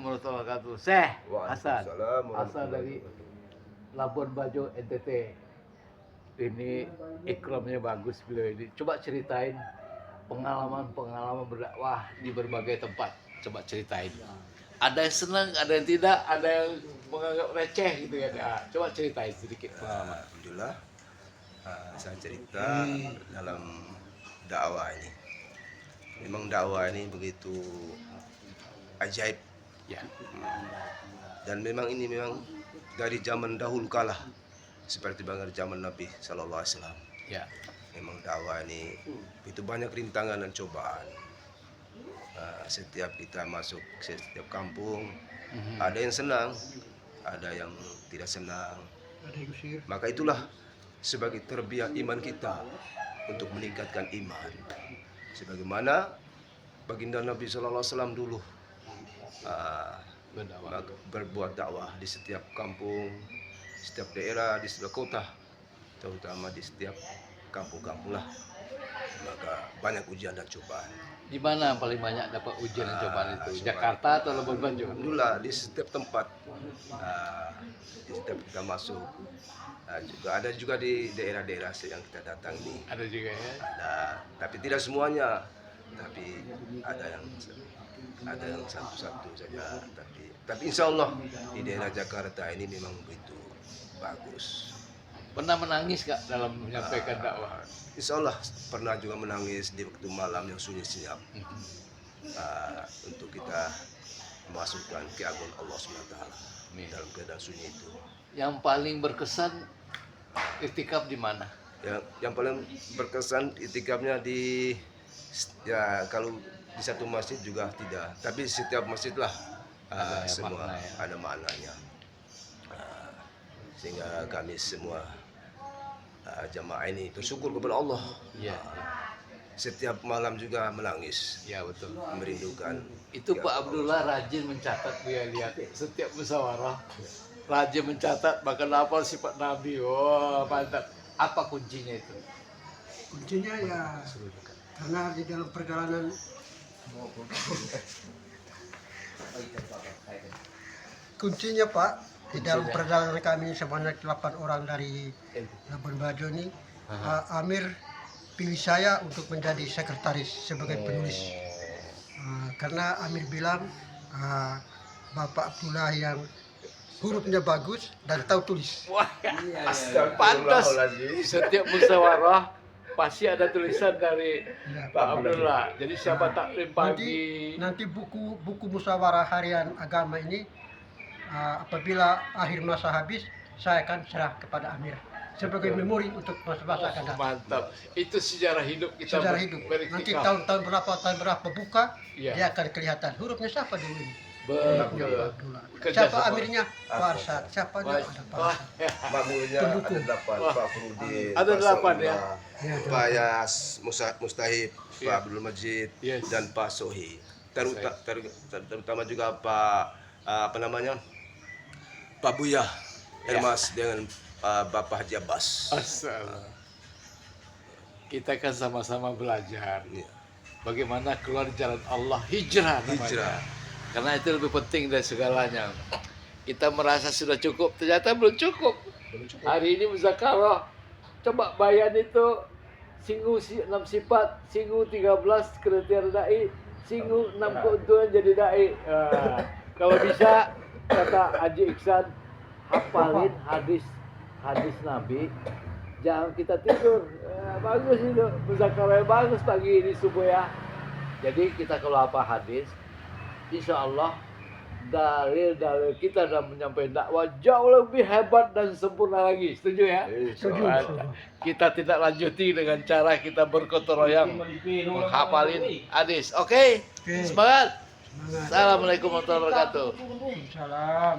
warahmatullahi wabarakatuh. Syekh Hasan. Waalaikumsalam Asal dari Labuan Bajo, NTT. Ini ikramnya bagus beliau ini. Coba ceritain pengalaman-pengalaman berdakwah di berbagai tempat. Coba ceritain. Ada yang senang, ada yang tidak, ada yang menganggap receh gitu ya. Nah, coba ceritain sedikit pengalaman. Alhamdulillah, saya cerita dalam dakwah ini. Memang dakwah ini begitu ajaib, Ya. dan memang ini memang dari zaman dahulu kala, seperti banget zaman Nabi Sallallahu Alaihi Wasallam. Ya. Memang dakwah ini itu banyak rintangan dan cobaan. Setiap kita masuk setiap kampung, ada yang senang, ada yang tidak senang. Maka itulah sebagai terbiak iman kita untuk meningkatkan iman. Sebagaimana baginda Nabi Sallallahu Alaihi Wasallam dulu berbuat dakwah di setiap kampung, setiap daerah, di setiap kota, terutama di setiap kampung-kampung lah. Maka banyak ujian dan cobaan. Di mana yang paling banyak dapat ujian dan cobaan itu? Jakarta atau Labuan Bajo? Alhamdulillah di setiap tempat, di setiap kita masuk. Juga ada juga di daerah-daerah yang kita datang ini. Ada juga ya. Tapi tidak semuanya. Tapi ada yang satu-satu saja. Tapi insya Allah di daerah Jakarta ini memang begitu bagus. Pernah menangis Kak dalam menyampaikan dakwah? Insya Allah pernah juga menangis di waktu malam yang sunyi senyap, untuk kita memasukkan keagungan Allah SWT dalam keadaan sunyi itu. Yang paling berkesan iktikaf di mana? Yang paling berkesan itikafnya kalau di satu masjid juga tidak, tapi setiap masjid lah semua makna, ya? Ada maknanya, sehingga kami semua jamaah ini bersyukur kepada Allah. Ya. Setiap malam juga menangis. Ya betul. Merindukan. Itu Pak Abdullah rajin mencatat, dia lihat setiap musyawarah. Rajin mencatat, bahkan hafal sifat Nabi. Wah, mantap. Apa kuncinya itu? Kuncinya ya karena di dalam perjalanan kuncinya Pak, di dalam perjalanan kami sebanyak 8 orang dari Labuan Bajo ini, Amir pilih saya untuk menjadi sekretaris sebagai penulis. Karena Amir bilang Bapak Abdullah yang hurufnya bagus dan tahu tulis. Wah, pantas. Setiap musyawarah pasti ada tulisan dari Pak Abdullah. Jadi siapa taklim pagi. Nanti buku musyawarah harian agama ini, apabila akhir masa habis, saya akan serah kepada Amir sebagai memori untuk masa-masa akan datang. Mantap. Itu sejarah hidup kita. Sejarah hidup. Nanti tahun berapa buka, dia akan kelihatan hurufnya siapa dulu ini. Betul. Siapa Amirnya? Warsat. Siapa dia? Ada Pak. Makmurnya ada 8, Pak Furudin, ada 8 ya. Pak Yas, Mustahib, Pak Abdul Majid, dan Pak Sohi. Terutama juga Pak Pak Buya Hermas dengan Bapak Haji Abbas. Kita kan sama-sama belajar bagaimana keluar jalan Allah, hijrah namanya. Karena itu lebih penting dari segalanya. Kita merasa sudah cukup, ternyata belum cukup. Hari ini muzakarah, coba bayan itu singgung 6 sifat, singgung 13 kriteria dai, singgung 6 keuntungan jadi dai. Kalau bisa, kata Haji Iksan, hafalin hadis Nabi, jangan kita tidur. Bagus itu, muzakarah bagus pagi ini subuh ya. Jadi kita kalau apa hadis, insya Allah dalil-dalil kita dalam menyampaikan dakwah jauh lebih hebat dan sempurna lagi. Setuju ya? Setuju. Kita tidak lanjuti dengan cara kita bergotong royong menghafalin hadis. Oke? Semangat. Assalamualaikum warahmatullahi wabarakatuh. Salam.